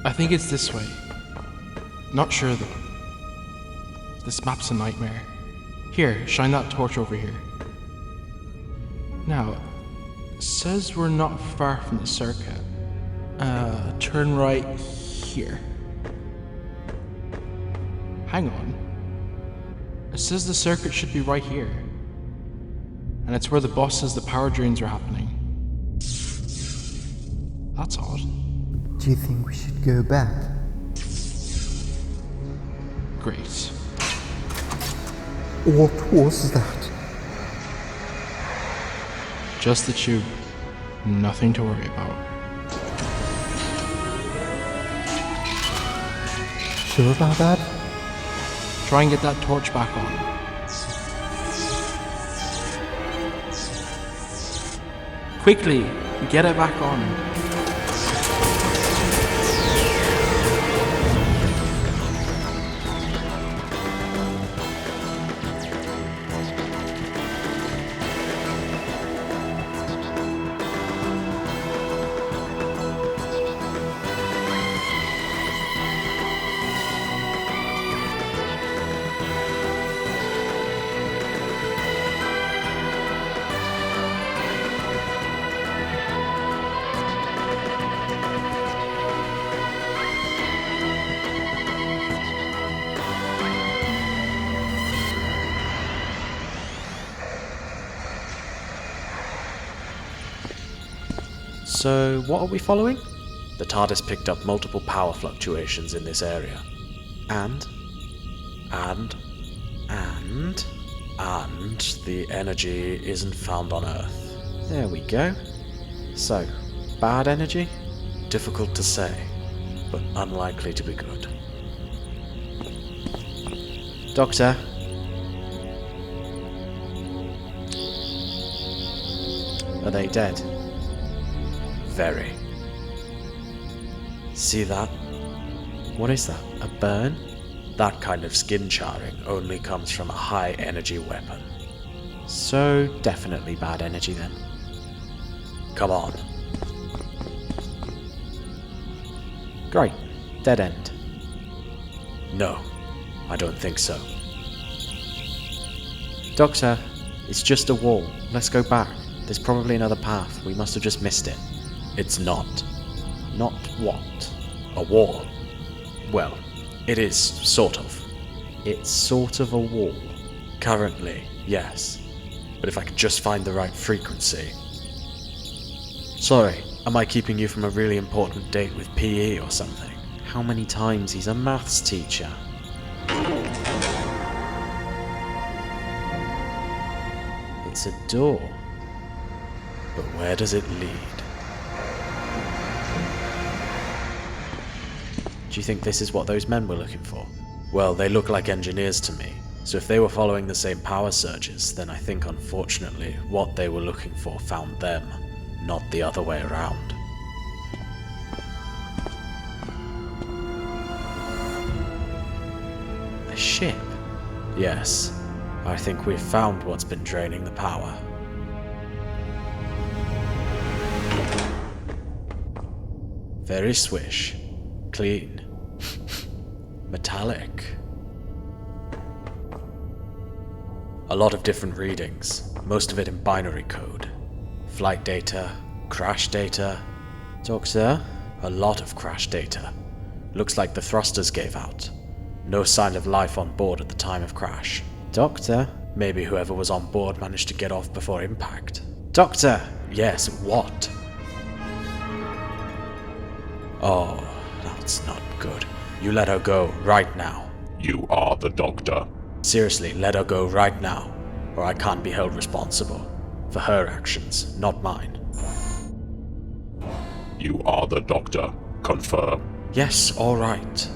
I think it's this way. Not sure though. This map's a nightmare. Here, shine that torch over here. Now, it says we're not far from the circuit. Turn right here. Hang on. It says the circuit should be right here. And it's where the boss says the power drains are happening. That's odd. Do you think we should go back? Great. What was that? Just the tube. Nothing to worry about. Sure about that? Try and get that torch back on. Quickly, get it back on. So, what are we following? The TARDIS picked up multiple power fluctuations in this area. And the energy isn't found on Earth. There we go. So, bad energy? Difficult to say, but unlikely to be good. Doctor? Are they dead? Very. See that? What is that? A burn? That kind of skin charring only comes from a high energy weapon. So definitely bad energy then. Come on. Great. Dead end. No, I don't think so. Doctor, it's just a wall. Let's go back. There's probably another path. We must have just missed it. It's not. Not what? A wall. Well, it is, sort of. It's sort of a wall. Currently, yes. But if I could just find the right frequency. Sorry, am I keeping you from a really important date with PE or something? How many times he's a maths teacher? It's a door. But where does it lead? Do you think this is what those men were looking for? Well, they look like engineers to me, so if they were following the same power surges, then I think unfortunately what they were looking for found them, not the other way around. A ship? Yes, I think we've found what's been draining the power. Very swish. Clean. Metallic. A lot of different readings, most of it in binary code. Flight data, crash data. Doctor? A lot of crash data. Looks like the thrusters gave out. No sign of life on board at the time of crash. Doctor? Maybe whoever was on board managed to get off before impact. Doctor! Yes, what? Oh, that's not good. You let her go right now. You are the Doctor. Seriously, let her go right now, or I can't be held responsible for her actions, not mine. You are the Doctor. Confirm. Yes, all right.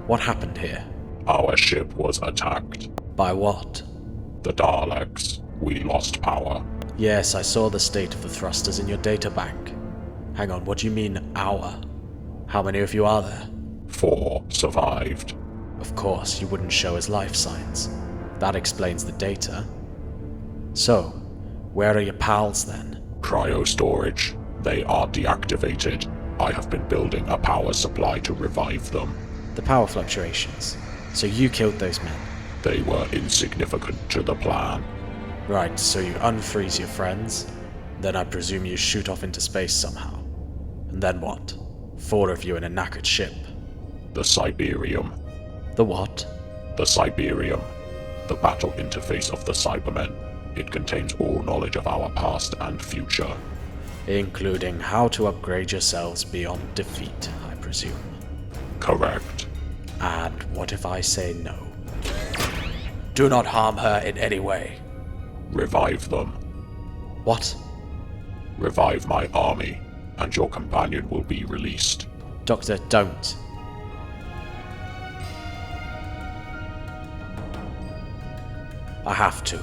What happened here? Our ship was attacked. By what? The Daleks. We lost power. Yes, I saw the state of the thrusters in your databank. Hang on, what do you mean, our? How many of you are there? 4 survived. Of course, you wouldn't show us life signs. That explains the data. So, where are your pals then? Cryo storage. They are deactivated. I have been building a power supply to revive them. The power fluctuations. So you killed those men. They were insignificant to the plan. Right, so you unfreeze your friends, then I presume you shoot off into space somehow. And then what? 4 of you in a knackered ship. The Cyberium. The what? The Cyberium. The battle interface of the Cybermen. It contains all knowledge of our past and future. Including how to upgrade yourselves beyond defeat, I presume. Correct. And what if I say no? Do not harm her in any way. Revive them. What? Revive my army, and your companion will be released. Doctor, don't. I have to.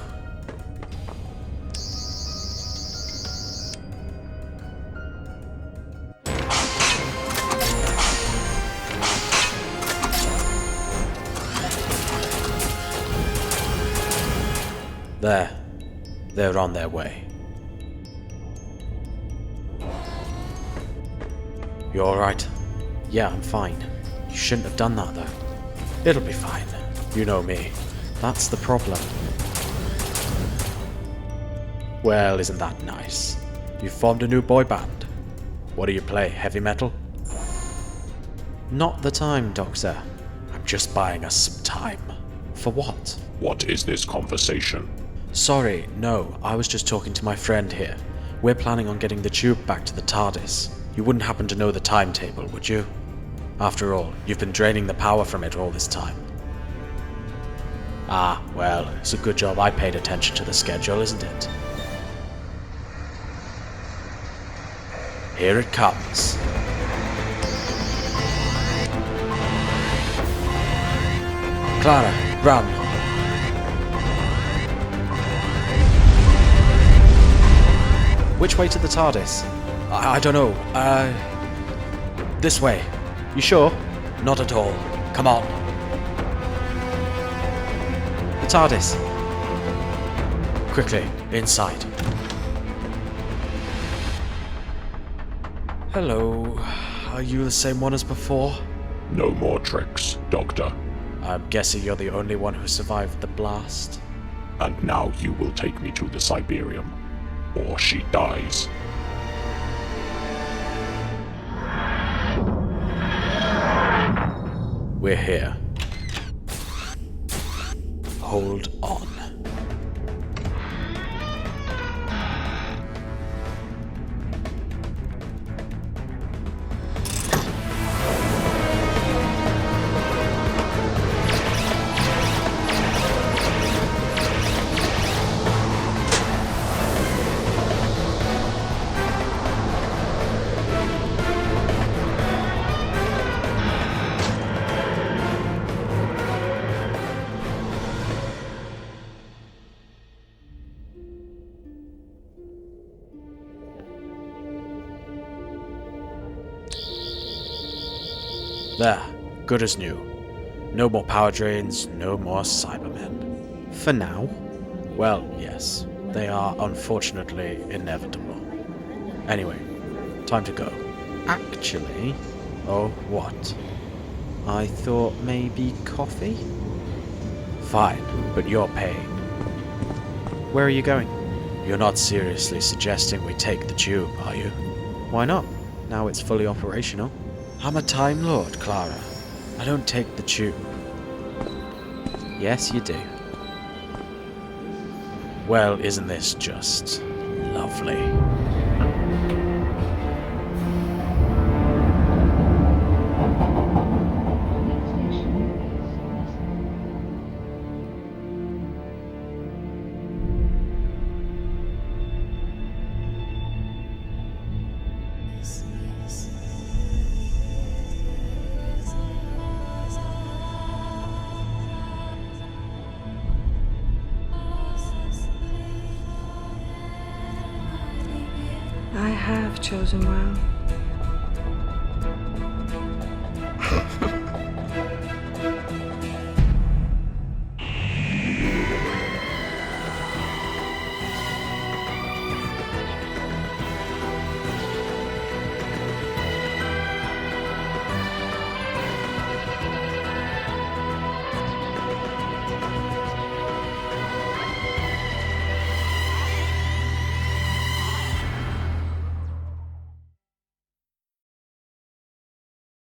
There. They're on their way. You alright? Yeah, I'm fine. You shouldn't have done that, though. It'll be fine. You know me. That's the problem. Well, isn't that nice? You formed a new boy band. What do you play, heavy metal? Not the time, Doctor. I'm just buying us some time. For what? What is this conversation? Sorry, no, I was just talking to my friend here. We're planning on getting the tube back to the TARDIS. You wouldn't happen to know the timetable, would you? After all, you've been draining the power from it all this time. Ah, well, it's a good job I paid attention to the schedule, isn't it? Here it comes. Clara, run! Which way to the TARDIS? I don't know. This way. You sure? Not at all. Come on. The TARDIS. Quickly, inside. Hello. Are you the same one as before? No more tricks, Doctor. I'm guessing you're the only one who survived the blast. And now you will take me to the Cyberium, or she dies. We're here. Hold on. There, good as new. No more power drains, no more Cybermen. For now? Well, yes. They are unfortunately inevitable. Anyway, time to go. Actually... Oh, what? I thought maybe coffee? Fine, but you're paying. Where are you going? You're not seriously suggesting we take the tube, are you? Why not? Now it's fully operational. I'm a Time Lord, Clara. I don't take the tube. Yes, you do. Well, isn't this just lovely? I have chosen well.